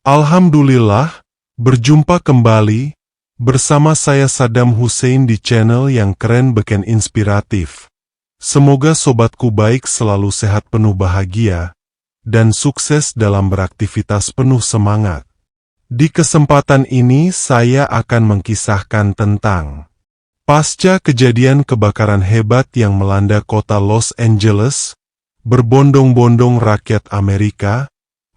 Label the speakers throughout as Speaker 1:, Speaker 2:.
Speaker 1: Alhamdulillah, berjumpa kembali bersama saya Saddam Hussein di channel yang keren beken inspiratif. Semoga sobatku baik selalu sehat penuh bahagia dan sukses dalam beraktivitas penuh semangat. Di kesempatan ini saya akan mengkisahkan tentang pasca kejadian kebakaran hebat yang melanda kota Los Angeles, berbondong-bondong rakyat Amerika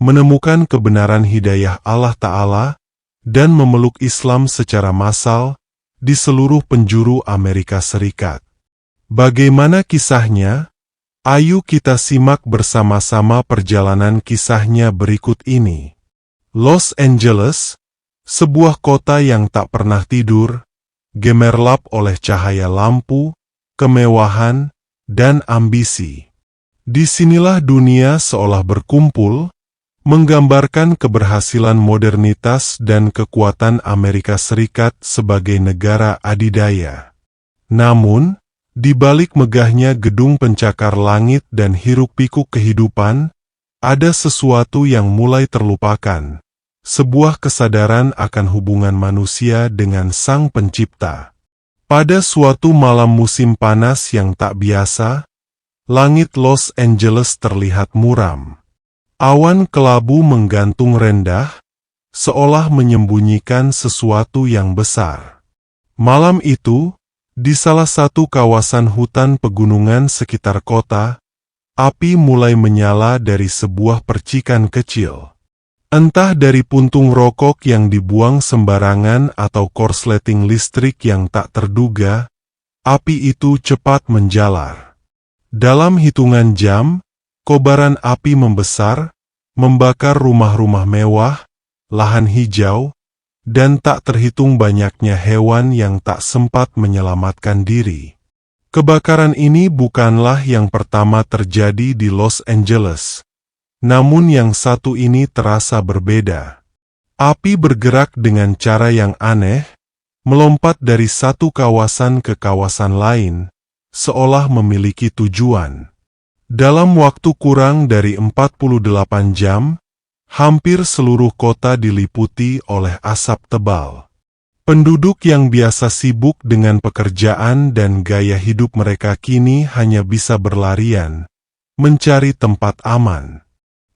Speaker 1: menemukan kebenaran hidayah Allah Ta'ala dan memeluk Islam secara massal di seluruh penjuru Amerika Serikat. Bagaimana kisahnya? Ayo kita simak bersama-sama perjalanan kisahnya berikut ini. Los Angeles, sebuah kota yang tak pernah tidur, gemerlap oleh cahaya lampu, kemewahan, dan ambisi. Disinilah dunia seolah berkumpul, menggambarkan keberhasilan modernitas dan kekuatan Amerika Serikat sebagai negara adidaya. Namun, di balik megahnya gedung pencakar langit dan hiruk-pikuk kehidupan, ada sesuatu yang mulai terlupakan. Sebuah kesadaran akan hubungan manusia dengan Sang Pencipta. Pada suatu malam musim panas yang tak biasa, langit Los Angeles terlihat muram. Awan kelabu menggantung rendah, seolah menyembunyikan sesuatu yang besar. Malam itu, di salah satu kawasan hutan pegunungan sekitar kota, api mulai menyala dari sebuah percikan kecil. Entah dari puntung rokok yang dibuang sembarangan atau korsleting listrik yang tak terduga, api itu cepat menjalar. Dalam hitungan jam, kobaran api membesar, membakar rumah-rumah mewah, lahan hijau, dan tak terhitung banyaknya hewan yang tak sempat menyelamatkan diri. Kebakaran ini bukanlah yang pertama terjadi di Los Angeles. Namun yang satu ini terasa berbeda. Api bergerak dengan cara yang aneh, melompat dari satu kawasan ke kawasan lain, seolah memiliki tujuan. Dalam waktu kurang dari 48 jam, hampir seluruh kota diliputi oleh asap tebal. Penduduk yang biasa sibuk dengan pekerjaan dan gaya hidup mereka kini hanya bisa berlarian, mencari tempat aman.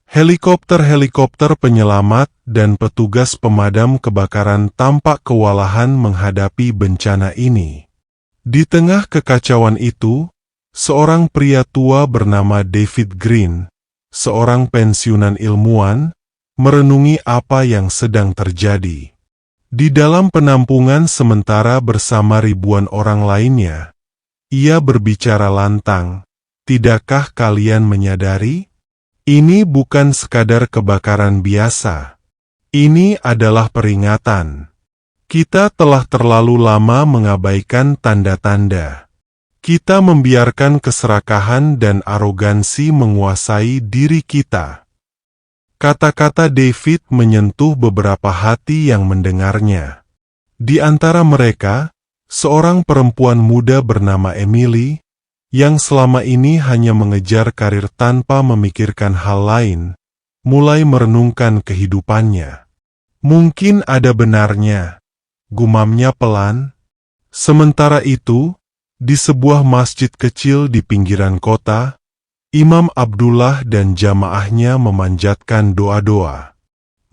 Speaker 1: Helikopter-helikopter penyelamat dan petugas pemadam kebakaran tampak kewalahan menghadapi bencana ini. Di tengah kekacauan itu, seorang pria tua bernama David Green, seorang pensiunan ilmuwan, merenungi apa yang sedang terjadi. Di dalam penampungan sementara bersama ribuan orang lainnya, ia berbicara lantang, "Tidakkah kalian menyadari? Ini bukan sekadar kebakaran biasa. Ini adalah peringatan. Kita telah terlalu lama mengabaikan tanda-tanda. Kita membiarkan keserakahan dan arogansi menguasai diri kita." Kata-kata David menyentuh beberapa hati yang mendengarnya. Di antara mereka, seorang perempuan muda bernama Emily, yang selama ini hanya mengejar karir tanpa memikirkan hal lain, mulai merenungkan kehidupannya. "Mungkin ada benarnya," gumamnya pelan. Sementara itu, di sebuah masjid kecil di pinggiran kota, Imam Abdullah dan jamaahnya memanjatkan doa-doa.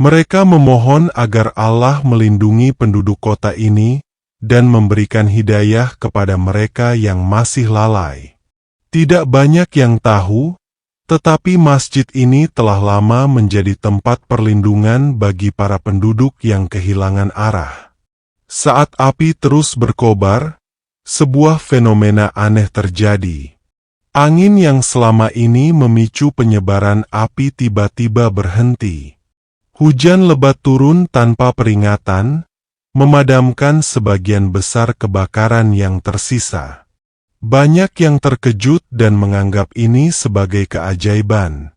Speaker 1: Mereka memohon agar Allah melindungi penduduk kota ini dan memberikan hidayah kepada mereka yang masih lalai. Tidak banyak yang tahu, tetapi masjid ini telah lama menjadi tempat perlindungan bagi para penduduk yang kehilangan arah. Saat api terus berkobar, sebuah fenomena aneh terjadi. Angin yang selama ini memicu penyebaran api tiba-tiba berhenti. Hujan lebat turun tanpa peringatan, memadamkan sebagian besar kebakaran yang tersisa. Banyak yang terkejut dan menganggap ini sebagai keajaiban.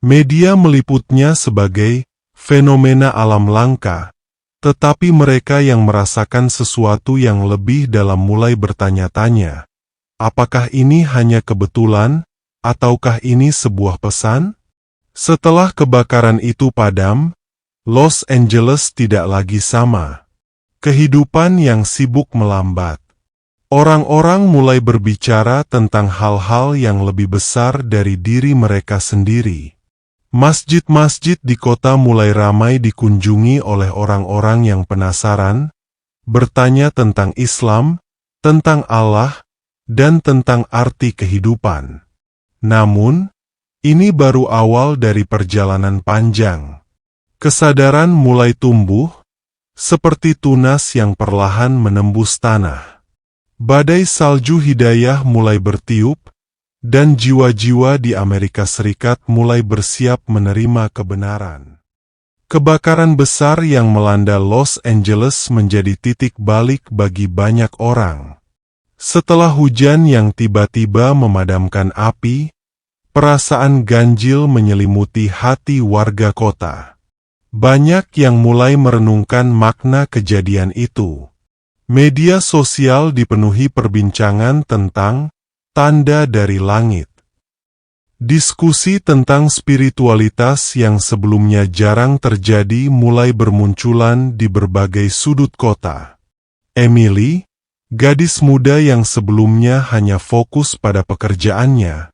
Speaker 1: Media meliputnya sebagai fenomena alam langka, tetapi mereka yang merasakan sesuatu yang lebih dalam mulai bertanya-tanya, apakah ini hanya kebetulan, ataukah ini sebuah pesan? Setelah kebakaran itu padam, Los Angeles tidak lagi sama. Kehidupan yang sibuk melambat. Orang-orang mulai berbicara tentang hal-hal yang lebih besar dari diri mereka sendiri. Masjid-masjid di kota mulai ramai dikunjungi oleh orang-orang yang penasaran, bertanya tentang Islam, tentang Allah, dan tentang arti kehidupan. Namun, ini baru awal dari perjalanan panjang. Kesadaran mulai tumbuh, seperti tunas yang perlahan menembus tanah. Badai salju hidayah mulai bertiup, dan jiwa-jiwa di Amerika Serikat mulai bersiap menerima kebenaran. Kebakaran besar yang melanda Los Angeles menjadi titik balik bagi banyak orang. Setelah hujan yang tiba-tiba memadamkan api, perasaan ganjil menyelimuti hati warga kota. Banyak yang mulai merenungkan makna kejadian itu. Media sosial dipenuhi perbincangan tentang tanda dari langit. Diskusi tentang spiritualitas yang sebelumnya jarang terjadi mulai bermunculan di berbagai sudut kota. Emily, gadis muda yang sebelumnya hanya fokus pada pekerjaannya,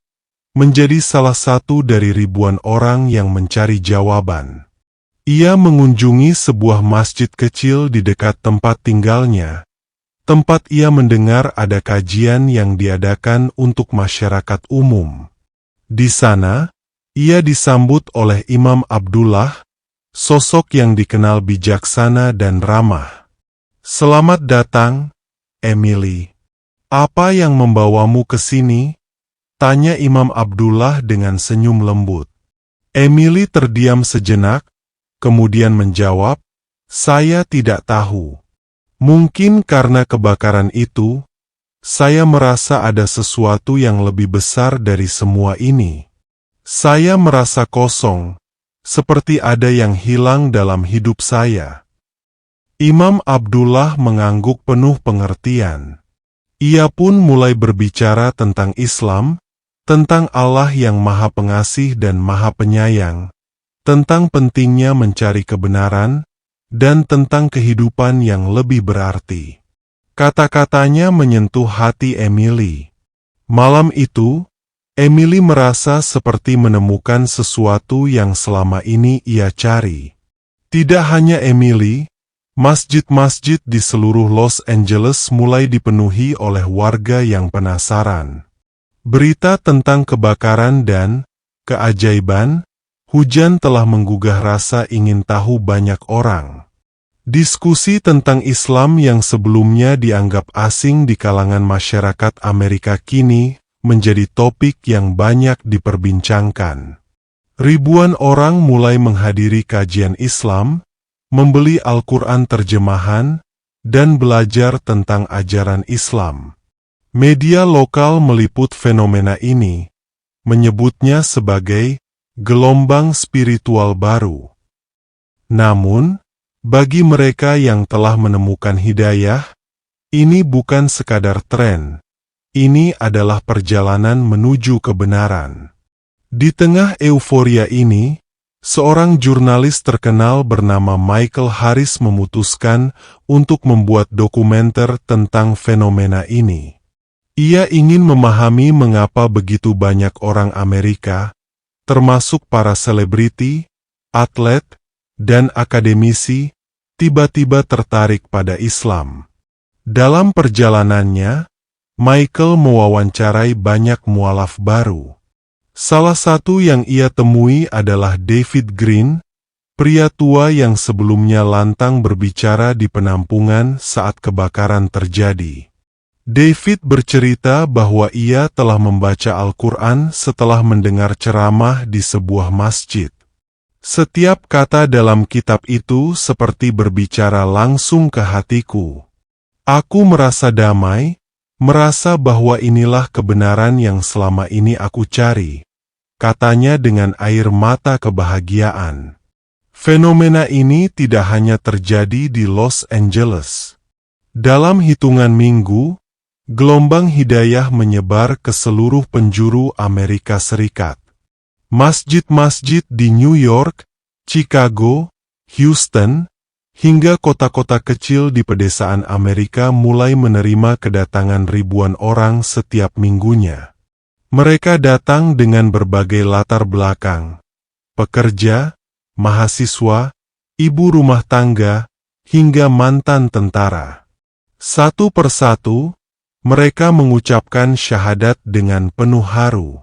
Speaker 1: menjadi salah satu dari ribuan orang yang mencari jawaban. Ia mengunjungi sebuah masjid kecil di dekat tempat tinggalnya, tempat ia mendengar ada kajian yang diadakan untuk masyarakat umum. Di sana, ia disambut oleh Imam Abdullah, sosok yang dikenal bijaksana dan ramah. "Selamat datang, Emily. Apa yang membawamu ke sini?" tanya Imam Abdullah dengan senyum lembut. Emily terdiam sejenak, kemudian menjawab, "Saya tidak tahu. Mungkin karena kebakaran itu, saya merasa ada sesuatu yang lebih besar dari semua ini. Saya merasa kosong, seperti ada yang hilang dalam hidup saya." Imam Abdullah mengangguk penuh pengertian. Ia pun mulai berbicara tentang Islam, tentang Allah yang Maha Pengasih dan Maha Penyayang, tentang pentingnya mencari kebenaran, dan tentang kehidupan yang lebih berarti. Kata-katanya menyentuh hati Emily. Malam itu, Emily merasa seperti menemukan sesuatu yang selama ini ia cari. Tidak hanya Emily, masjid-masjid di seluruh Los Angeles mulai dipenuhi oleh warga yang penasaran. Berita tentang kebakaran dan keajaiban hujan telah menggugah rasa ingin tahu banyak orang. Diskusi tentang Islam yang sebelumnya dianggap asing di kalangan masyarakat Amerika kini menjadi topik yang banyak diperbincangkan. Ribuan orang mulai menghadiri kajian Islam, membeli Al-Quran terjemahan, dan belajar tentang ajaran Islam. Media lokal meliput fenomena ini, menyebutnya sebagai gelombang spiritual baru. Namun, bagi mereka yang telah menemukan hidayah, ini bukan sekadar tren. Ini adalah perjalanan menuju kebenaran. Di tengah euforia ini, seorang jurnalis terkenal bernama Michael Harris memutuskan untuk membuat dokumenter tentang fenomena ini. Ia ingin memahami mengapa begitu banyak orang Amerika, termasuk para selebriti, atlet, dan akademisi, tiba-tiba tertarik pada Islam. Dalam perjalanannya, Michael mewawancarai banyak mualaf baru. Salah satu yang ia temui adalah David Green, pria tua yang sebelumnya lantang berbicara di penampungan saat kebakaran terjadi. David bercerita bahwa ia telah membaca Al-Quran setelah mendengar ceramah di sebuah masjid. Setiap kata dalam kitab itu seperti berbicara langsung ke hatiku. Aku merasa damai, merasa bahwa inilah kebenaran yang selama ini aku cari, katanya dengan air mata kebahagiaan. Fenomena ini tidak hanya terjadi di Los Angeles. Dalam hitungan minggu, gelombang hidayah menyebar ke seluruh penjuru Amerika Serikat. Masjid-masjid di New York, Chicago, Houston, hingga kota-kota kecil di pedesaan Amerika mulai menerima kedatangan ribuan orang setiap minggunya. Mereka datang dengan berbagai latar belakang: pekerja, mahasiswa, ibu rumah tangga, hingga mantan tentara. Satu persatu, mereka mengucapkan syahadat dengan penuh haru.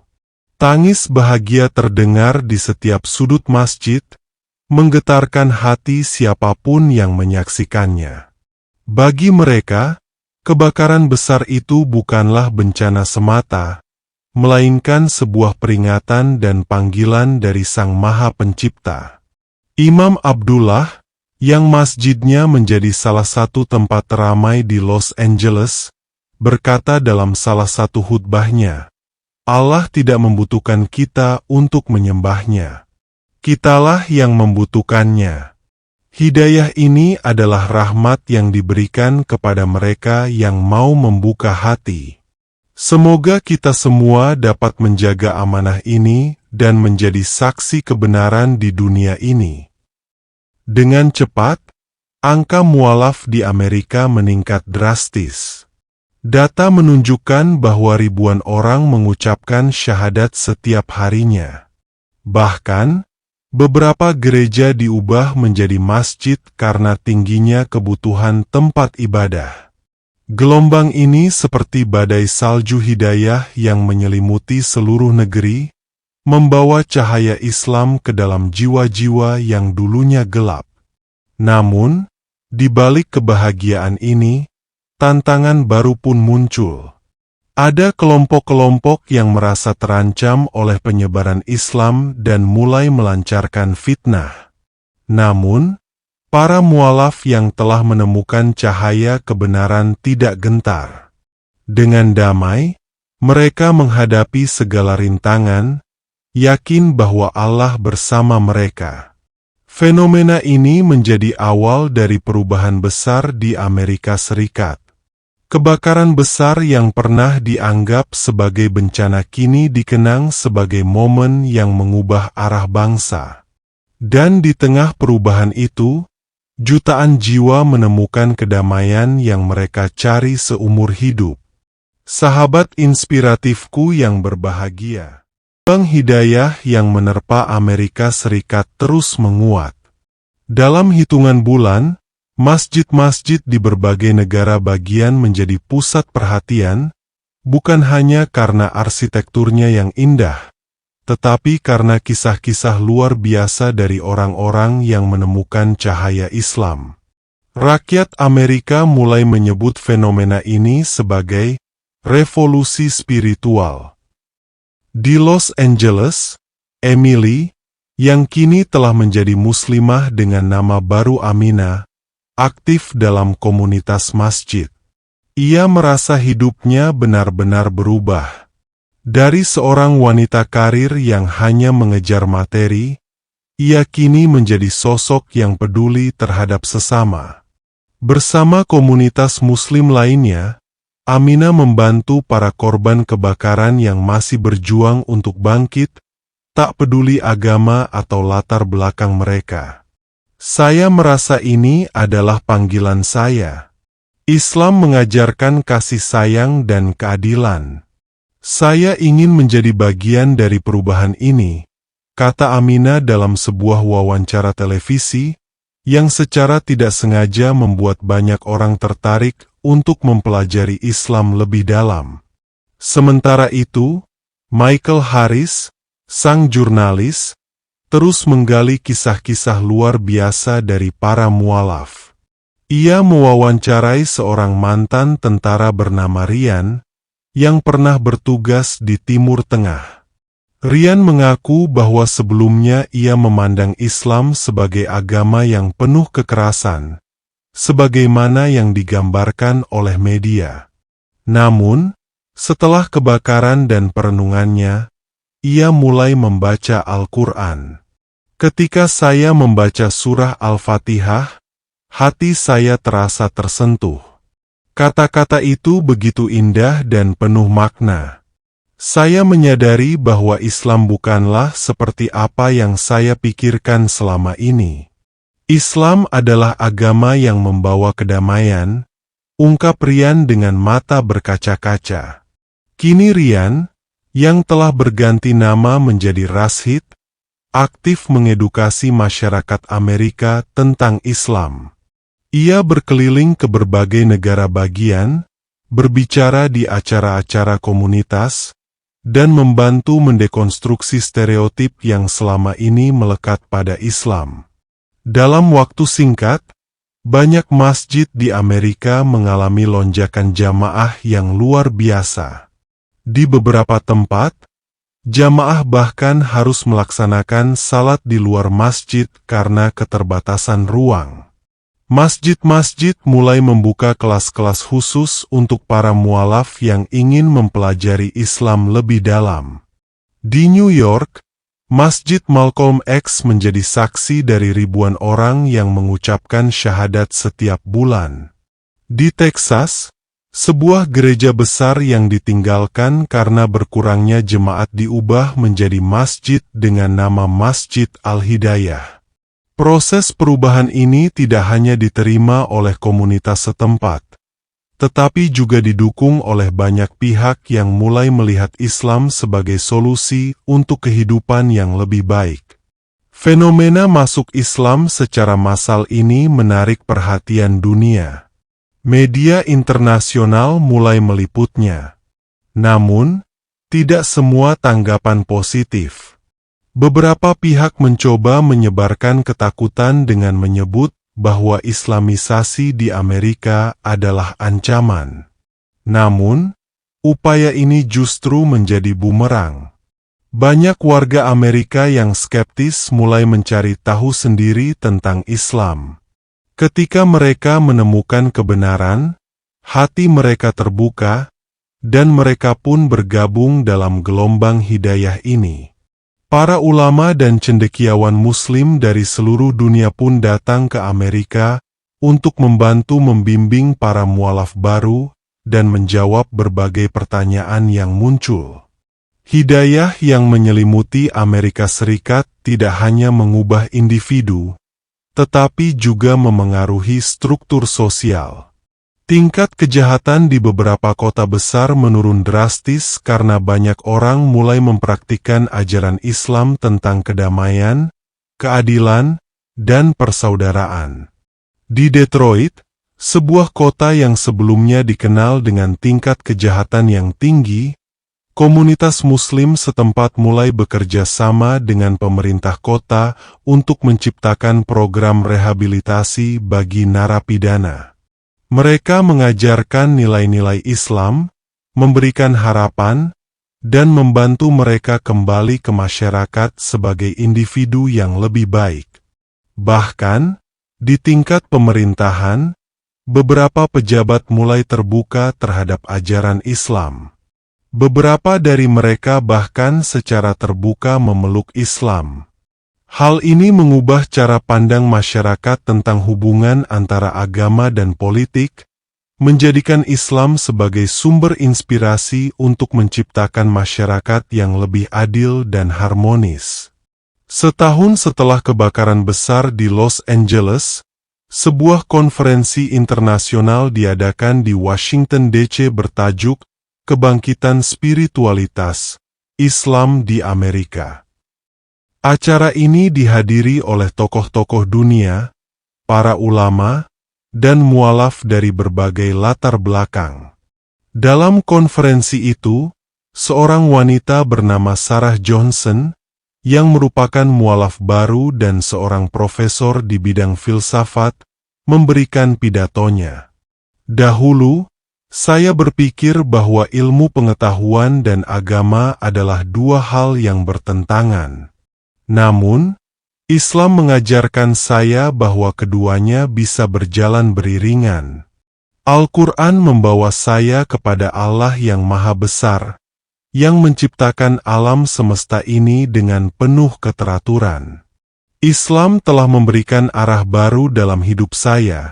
Speaker 1: Tangis bahagia terdengar di setiap sudut masjid, menggetarkan hati siapapun yang menyaksikannya. Bagi mereka, kebakaran besar itu bukanlah bencana semata, melainkan sebuah peringatan dan panggilan dari Sang Maha Pencipta. Imam Abdullah, yang masjidnya menjadi salah satu tempat teramai di Los Angeles, berkata dalam salah satu khutbahnya, "Allah tidak membutuhkan kita untuk menyembahnya. Kitalah yang membutuhkannya." Hidayah ini adalah rahmat yang diberikan kepada mereka yang mau membuka hati. Semoga kita semua dapat menjaga amanah ini dan menjadi saksi kebenaran di dunia ini. Dengan cepat, angka mualaf di Amerika meningkat drastis. Data menunjukkan bahwa ribuan orang mengucapkan syahadat setiap harinya. Bahkan, beberapa gereja diubah menjadi masjid karena tingginya kebutuhan tempat ibadah. Gelombang ini seperti badai salju hidayah yang menyelimuti seluruh negeri, membawa cahaya Islam ke dalam jiwa-jiwa yang dulunya gelap. Namun, di balik kebahagiaan ini, tantangan baru pun muncul. Ada kelompok-kelompok yang merasa terancam oleh penyebaran Islam dan mulai melancarkan fitnah. Namun, para mualaf yang telah menemukan cahaya kebenaran tidak gentar. Dengan damai, mereka menghadapi segala rintangan, yakin bahwa Allah bersama mereka. Fenomena ini menjadi awal dari perubahan besar di Amerika Serikat. Kebakaran besar yang pernah dianggap sebagai bencana kini dikenang sebagai momen yang mengubah arah bangsa. Dan di tengah perubahan itu, jutaan jiwa menemukan kedamaian yang mereka cari seumur hidup. Sahabat inspiratifku yang berbahagia, gelombang hidayah yang menerpa Amerika Serikat terus menguat. Dalam hitungan bulan, masjid-masjid di berbagai negara bagian menjadi pusat perhatian, bukan hanya karena arsitekturnya yang indah, tetapi karena kisah-kisah luar biasa dari orang-orang yang menemukan cahaya Islam. Rakyat Amerika mulai menyebut fenomena ini sebagai revolusi spiritual. Di Los Angeles, Emily, yang kini telah menjadi muslimah dengan nama baru Amina, aktif dalam komunitas masjid. Ia merasa hidupnya benar-benar berubah. Dari seorang wanita karir yang hanya mengejar materi, ia kini menjadi sosok yang peduli terhadap sesama. Bersama komunitas muslim lainnya, Amina membantu para korban kebakaran yang masih berjuang untuk bangkit, tak peduli agama atau latar belakang mereka. Saya merasa ini adalah panggilan saya. Islam mengajarkan kasih sayang dan keadilan. Saya ingin menjadi bagian dari perubahan ini, kata Amina dalam sebuah wawancara televisi, yang secara tidak sengaja membuat banyak orang tertarik untuk mempelajari Islam lebih dalam. Sementara itu, Michael Harris, sang jurnalis, terus menggali kisah-kisah luar biasa dari para mualaf. Ia mewawancarai seorang mantan tentara bernama Ryan, yang pernah bertugas di Timur Tengah. Ryan mengaku bahwa sebelumnya ia memandang Islam sebagai agama yang penuh kekerasan, sebagaimana yang digambarkan oleh media. Namun, setelah kebakaran dan perenungannya, ia mulai membaca Al-Quran. Ketika saya membaca surah Al-Fatihah, hati saya terasa tersentuh. Kata-kata itu begitu indah dan penuh makna. Saya menyadari bahwa Islam bukanlah seperti apa yang saya pikirkan selama ini. Islam adalah agama yang membawa kedamaian, ungkap Rian dengan mata berkaca-kaca. Kini Rian, yang telah berganti nama menjadi Rashid, aktif mengedukasi masyarakat Amerika tentang Islam. Ia berkeliling ke berbagai negara bagian, berbicara di acara-acara komunitas, dan membantu mendekonstruksi stereotip yang selama ini melekat pada Islam. Dalam waktu singkat, banyak masjid di Amerika mengalami lonjakan jamaah yang luar biasa. Di beberapa tempat, jamaah bahkan harus melaksanakan salat di luar masjid karena keterbatasan ruang. Masjid-masjid mulai membuka kelas-kelas khusus untuk para mualaf yang ingin mempelajari Islam lebih dalam. Di New York, Masjid Malcolm X menjadi saksi dari ribuan orang yang mengucapkan syahadat setiap bulan. Di Texas, sebuah gereja besar yang ditinggalkan karena berkurangnya jemaat diubah menjadi masjid dengan nama Masjid Al-Hidayah. Proses perubahan ini tidak hanya diterima oleh komunitas setempat, tetapi juga didukung oleh banyak pihak yang mulai melihat Islam sebagai solusi untuk kehidupan yang lebih baik. Fenomena masuk Islam secara massal ini menarik perhatian dunia. Media internasional mulai meliputnya. Namun, tidak semua tanggapan positif. Beberapa pihak mencoba menyebarkan ketakutan dengan menyebut bahwa Islamisasi di Amerika adalah ancaman. Namun, upaya ini justru menjadi bumerang. Banyak warga Amerika yang skeptis mulai mencari tahu sendiri tentang Islam. Ketika mereka menemukan kebenaran, hati mereka terbuka, dan mereka pun bergabung dalam gelombang hidayah ini. Para ulama dan cendekiawan Muslim dari seluruh dunia pun datang ke Amerika untuk membantu membimbing para mualaf baru dan menjawab berbagai pertanyaan yang muncul. Hidayah yang menyelimuti Amerika Serikat tidak hanya mengubah individu, tetapi juga memengaruhi struktur sosial. Tingkat kejahatan di beberapa kota besar menurun drastis karena banyak orang mulai mempraktikkan ajaran Islam tentang kedamaian, keadilan, dan persaudaraan. Di Detroit, sebuah kota yang sebelumnya dikenal dengan tingkat kejahatan yang tinggi, komunitas Muslim setempat mulai bekerja sama dengan pemerintah kota untuk menciptakan program rehabilitasi bagi narapidana. Mereka mengajarkan nilai-nilai Islam, memberikan harapan, dan membantu mereka kembali ke masyarakat sebagai individu yang lebih baik. Bahkan, di tingkat pemerintahan, beberapa pejabat mulai terbuka terhadap ajaran Islam. Beberapa dari mereka bahkan secara terbuka memeluk Islam. Hal ini mengubah cara pandang masyarakat tentang hubungan antara agama dan politik, menjadikan Islam sebagai sumber inspirasi untuk menciptakan masyarakat yang lebih adil dan harmonis. Setahun setelah kebakaran besar di Los Angeles, sebuah konferensi internasional diadakan di Washington DC bertajuk Kebangkitan Spiritualitas Islam di Amerika. Acara ini dihadiri oleh tokoh-tokoh dunia, para ulama, dan mualaf dari berbagai latar belakang. Dalam konferensi itu, seorang wanita bernama Sarah Johnson, yang merupakan mualaf baru dan seorang profesor di bidang filsafat, memberikan pidatonya. Dahulu, saya berpikir bahwa ilmu pengetahuan dan agama adalah dua hal yang bertentangan. Namun, Islam mengajarkan saya bahwa keduanya bisa berjalan beriringan. Al-Quran membawa saya kepada Allah yang Maha Besar, yang menciptakan alam semesta ini dengan penuh keteraturan. Islam telah memberikan arah baru dalam hidup saya,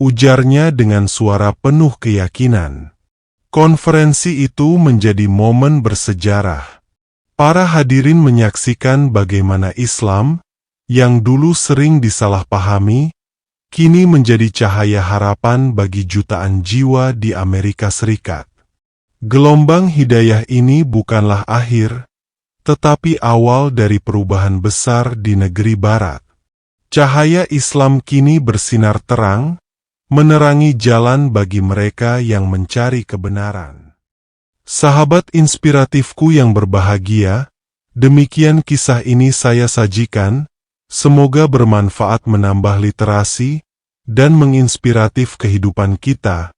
Speaker 1: ujarnya dengan suara penuh keyakinan. Konferensi itu menjadi momen bersejarah. Para hadirin menyaksikan bagaimana Islam, yang dulu sering disalahpahami, kini menjadi cahaya harapan bagi jutaan jiwa di Amerika Serikat. Gelombang hidayah ini bukanlah akhir, tetapi awal dari perubahan besar di negeri Barat. Cahaya Islam kini bersinar terang, menerangi jalan bagi mereka yang mencari kebenaran. Sahabat inspiratifku yang berbahagia, demikian kisah ini saya sajikan, semoga bermanfaat menambah literasi dan menginspiratif kehidupan kita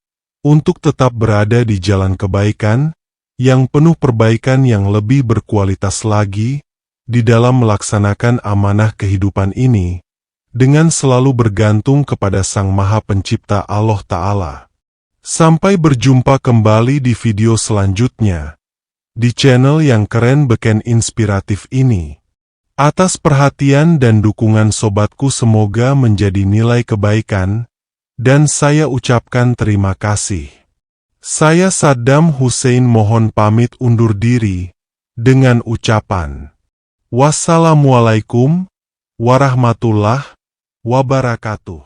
Speaker 1: untuk tetap berada di jalan kebaikan, yang penuh perbaikan yang lebih berkualitas lagi, di dalam melaksanakan amanah kehidupan ini, dengan selalu bergantung kepada Sang Maha Pencipta Allah Ta'ala. Sampai berjumpa kembali di video selanjutnya, di channel yang keren beken inspiratif ini. Atas perhatian dan dukungan sobatku semoga menjadi nilai kebaikan, dan saya ucapkan terima kasih. Saya Saddam Hussein mohon pamit undur diri, dengan ucapan wassalamualaikum warahmatullahi wabarakatuh.